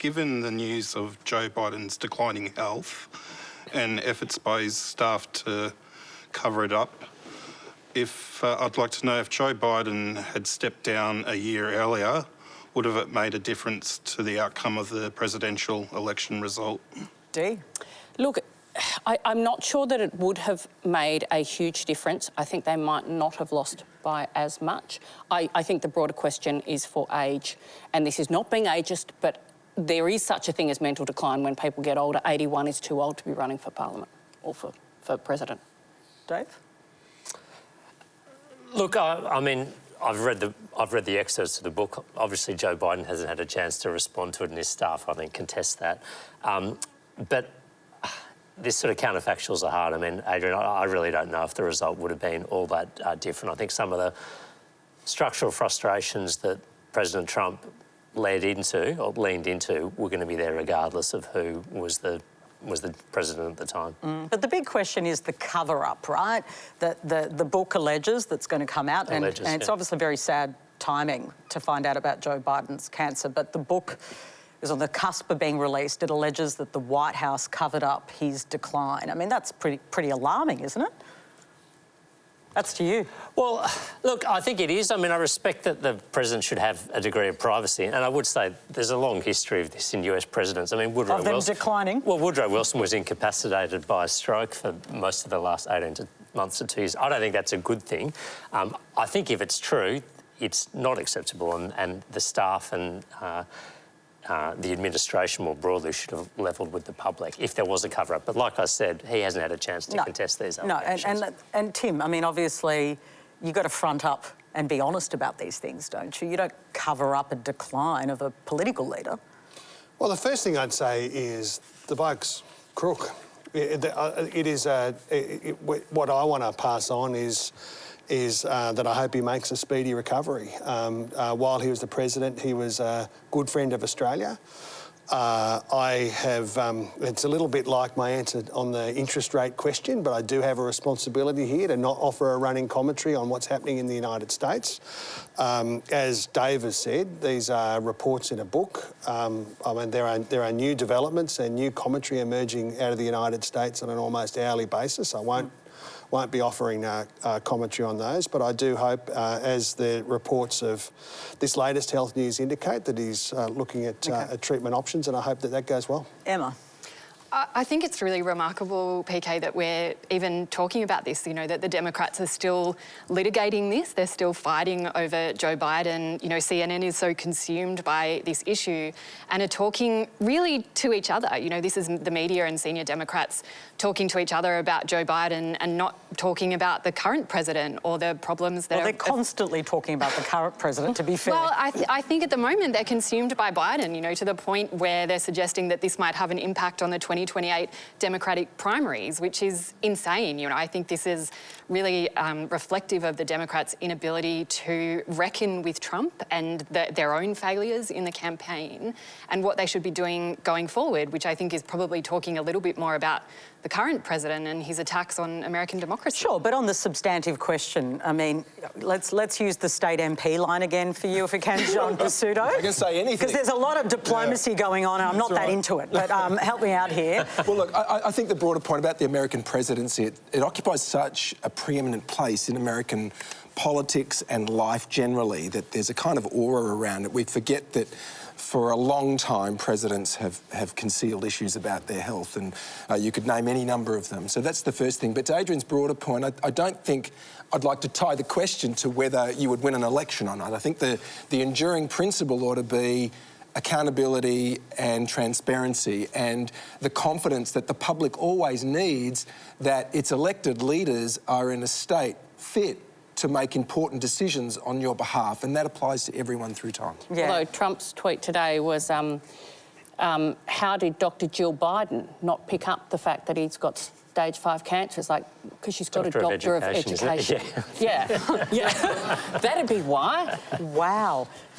given the news of Joe Biden's declining health and efforts by his staff to cover it up, I'd like to know if Joe Biden had stepped down a year earlier, would have it made a difference to the outcome of the presidential election result? Dee? Look, I'm not sure that it would have made a huge difference. I think they might not have lost by as much. I think the broader question is for age, and this is not being ageist, but there is such a thing as mental decline when people get older. 81 is too old to be running for Parliament or for president. Dave? Look, I mean, I've read the excerpts of the book. Obviously, Joe Biden hasn't had a chance to respond to it, and his staff, I think, contest that. But this sort of counterfactuals are hard. I mean, Adrian, I really don't know if the result would have been all that different. I think some of the structural frustrations that President Trump leaned into were going to be there regardless of who was the president at the time. But the big question is the cover-up, right? The book alleges that's going to come out, and it's obviously very sad timing to find out about Joe Biden's cancer, but the book is on the cusp of being released. It alleges that the White House covered up his decline. I mean, that's pretty alarming, isn't it? That's to you. Well, look, I think it is. I mean, I respect that the president should have a degree of privacy, and I would say there's a long history of this in US presidents. I mean, Woodrow Wilson... declining? Well, Woodrow Wilson was incapacitated by a stroke for most of the last 18 months to 2 years. I don't think that's a good thing. I think if it's true, it's not acceptable, and the staff and the administration more broadly should have levelled with the public if there was a cover-up. But like I said, he hasn't had a chance to contest these allegations. And Tim, I mean, obviously, you've got to front up and be honest about these things, don't you? You don't cover up a decline of a political leader. Well, the first thing I'd say is the bloke's crook. What I want to pass on is that I hope he makes a speedy recovery. While he was the president, he was a good friend of Australia. It's a little bit like my answer on the interest rate question, but I do have a responsibility here to not offer a running commentary on what's happening in the United States. As Dave has said, these are reports in a book. I mean, there are new developments and new commentary emerging out of the United States on an almost hourly basis. I won't be offering commentary on those, but I do hope, as the reports of this latest health news indicate, that he's looking at treatment options, and I hope that goes well. Emma? I think it's really remarkable, PK, that we're even talking about this, you know, that the Democrats are still litigating this. They're still fighting over Joe Biden. You know, CNN is so consumed by this issue and are talking really to each other. You know, this is the media and senior Democrats talking to each other about Joe Biden and not talking about the current president or the problems that they're constantly talking about the current president, to be fair. Well, I think at the moment they're consumed by Biden, you know, to the point where they're suggesting that this might have an impact on the 2028 Democratic primaries, which is insane. You know, I think this is really reflective of the Democrats' inability to reckon with Trump and their own failures in the campaign and what they should be doing going forward, which I think is probably talking a little bit more about the current president and his attacks on American democracy. Sure, but on the substantive question, I mean, let's use the state MP line again for you, if we can, John Pesutto. I can say anything. Because there's a lot of diplomacy going on, and I'm not that into it, but help me out here. Well, look, I think the broader point about the American presidency, it occupies such a preeminent place in American politics and life generally that there's a kind of aura around it. We forget that for a long time, presidents have concealed issues about their health, and you could name any number of them. So that's the first thing. But to Adrian's broader point, I don't think I'd like to tie the question to whether you would win an election or not. I think the enduring principle ought to be accountability and transparency and the confidence that the public always needs that its elected leaders are in a state fit to make important decisions on your behalf, and that applies to everyone through time. Yeah. Although Trump's tweet today was, how did Dr. Jill Biden not pick up the fact that he's got stage 5 cancer? It's like, because she's got a doctor of education. Yeah. Yeah. Yeah. That'd be why. Wow.